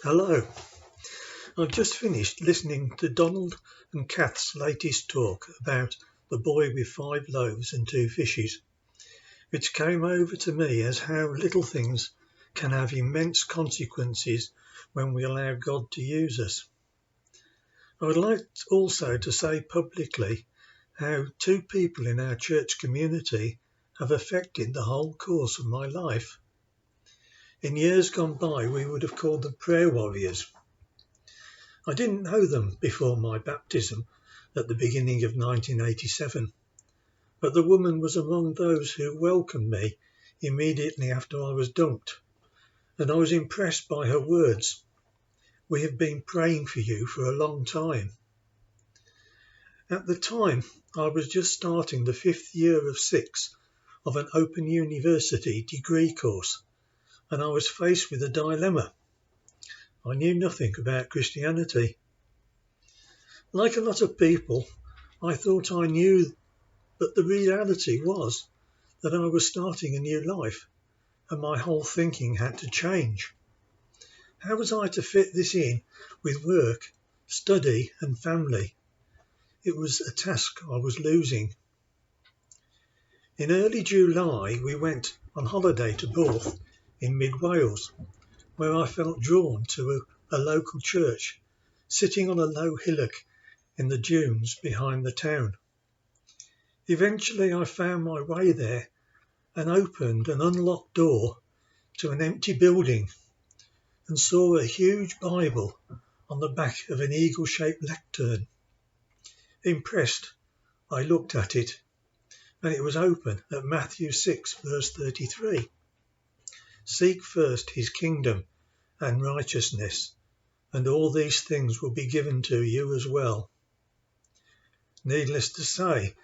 Hello. I've just finished listening to Donald and Kath's latest talk about the boy with 5 loaves and 2 fishes, which came over to me as how little things can have immense consequences when we allow God to use us. I would like also to say publicly how 2 people in our church community have affected the whole course of my life. In years gone by, we would have called them prayer warriors. I didn't know them before my baptism at the beginning of 1987, but the woman was among those who welcomed me immediately after I was dunked, and I was impressed by her words. "We have been praying for you for a long time." At the time, I was just starting the 5th year of 6 of an Open University degree course, and I was faced with a dilemma. I knew nothing about Christianity. Like a lot of people, I thought I knew, but the reality was that I was starting a new life and my whole thinking had to change. How was I to fit this in with work, study and family? It was a task I was losing. In early July, we went on holiday to Borth in mid-Wales, where I felt drawn to a local church sitting on a low hillock in the dunes behind the town. Eventually I found my way there and opened an unlocked door to an empty building and saw a huge Bible on the back of an eagle-shaped lectern. Impressed, I looked at it, and it was open at Matthew 6 verse 33. "Seek first his kingdom and righteousness, and all these things will be given to you as well." Needless to say,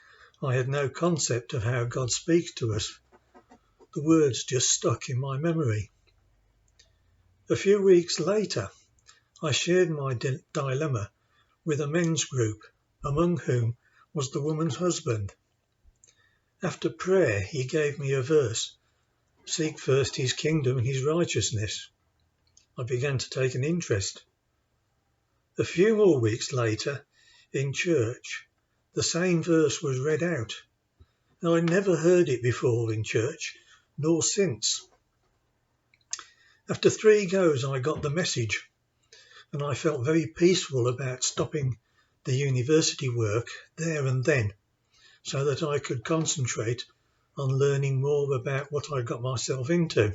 I had no concept of how God speaks to us. The words just stuck in my memory. A few weeks later, I shared my dilemma with a men's group, among whom was the woman's husband. After prayer, he gave me a verse: "Seek first his kingdom and his righteousness." I began to take an interest. A few more weeks later, in church, the same verse was read out. Now, I'd never heard it before in church, nor since. After 3 goes, I got the message, and I felt very peaceful about stopping the university work there and then, so that I could concentrate on learning more about what I got myself into.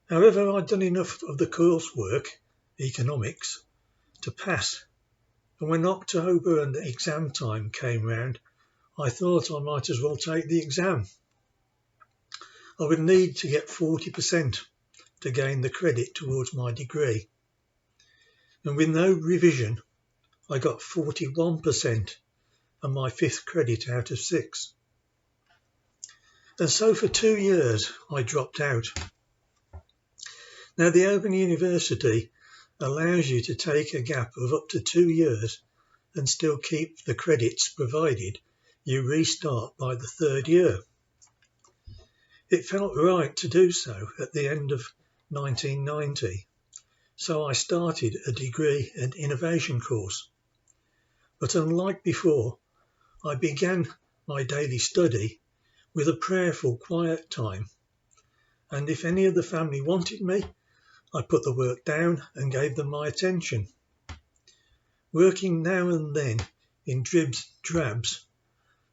However, I'd done enough of the coursework, economics, to pass, and when October and exam time came round, I thought I might as well take the exam. I would need to get 40% to gain the credit towards my degree, and with no revision, I got 41% and my 5th credit out of 6. And so for 2 years, I dropped out. Now, the Open University allows you to take a gap of up to 2 years and still keep the credits provided you restart by the 3rd year. It felt right to do so at the end of 1990, so I started a degree and innovation course. But unlike before, I began my daily study with a prayerful quiet time, and if any of the family wanted me, I put the work down and gave them my attention. Working now and then in dribs, drabs,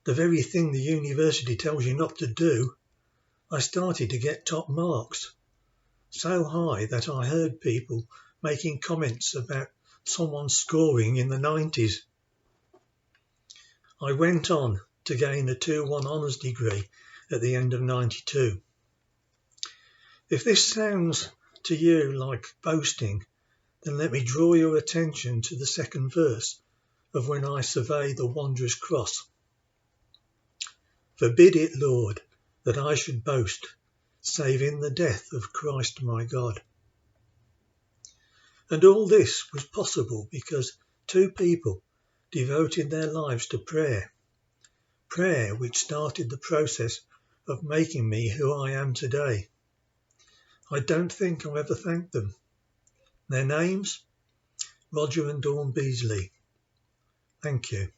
the very thing the university tells you not to do, I started to get top marks, so high that I heard people making comments about someone scoring in the 90s. I went on to gain a 2-1 honours degree at the end of 92. If this sounds to you like boasting, then let me draw your attention to the 2nd verse of "When I Survey the Wondrous Cross." "Forbid it, Lord, that I should boast, save in the death of Christ my God." And all this was possible because 2 people devoted their lives to prayer. Prayer which started the process of making me who I am today. I don't think I'll ever thank them. Their names? Roger and Dawn Beasley. Thank you.